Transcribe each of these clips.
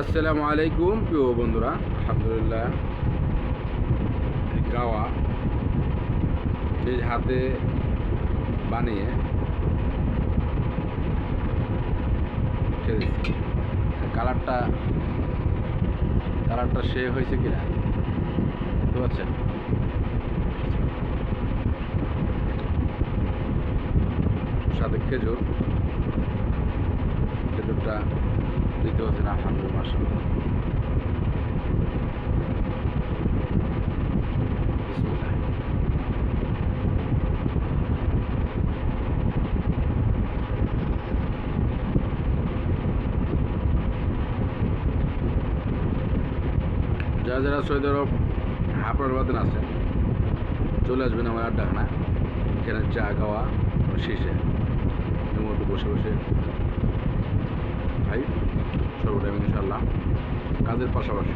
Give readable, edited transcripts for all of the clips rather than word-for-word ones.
আসসালামু আলাইকুম প্রিয় বন্ধুরা। আলহামদুলিল্লাহ, গাওয়া নিজ হাতে বানিয়ে খেয়েছি। কালারটা সে হয়েছে কিনা বুঝতে পারছেন? সাথে খেজুরটা দিতে হচ্ছে না। আলহামদুলিল্লাহ, মাশাআল্লাহ। বিসমিল্লাহ। যারা যারা সৌদি আরব হাফড়ার বাদন আছেন, চলে আসবেন আমার আড্ডাখানা। এখানে চা খাওয়া শেষে মতো বসে বসে খাই সর্বটাইম ইনশাল্লাহ, কাজের পাশাপাশি।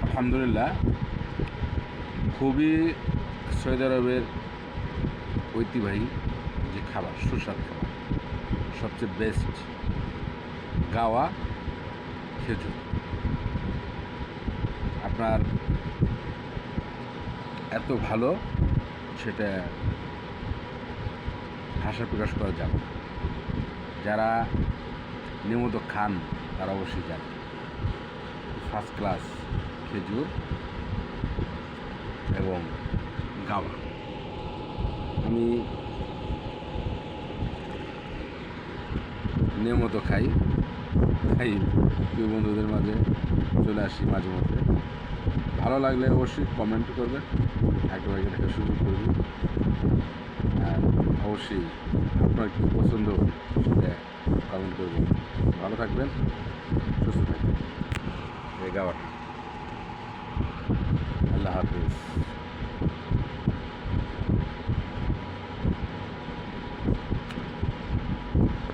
আলহামদুলিল্লাহ, খুবই সৌদি আরবের ঐতিহ্যবাহী যে খাবার, সুস্বাদু খাবার, সবচেয়ে বেস্ট গাওয়া খেজুর। আপনার এত ভালো, সেটা ভাষা প্রকাশ করা যাবে না। যারা নিয়মিত খান তারা অবশ্যই জানে ফার্স্ট ক্লাস খেজুর এবং গাওয়া। আমি নিয়মিত খাই প্রিয় বন্ধুদের মাঝে চলে আসি মাঝে মধ্যে। ভালো লাগলে অবশ্যই কমেন্ট করবেন, একটা ভাগে দেখার সুযোগ করবেন। আর অবশ্যই আপনার কী পছন্দ সেটা কমেন্ট করবেন। ভালো থাকবেন, সুস্থ থাকবেন। এই গাওয়াটা। আল্লাহ হাফিজ।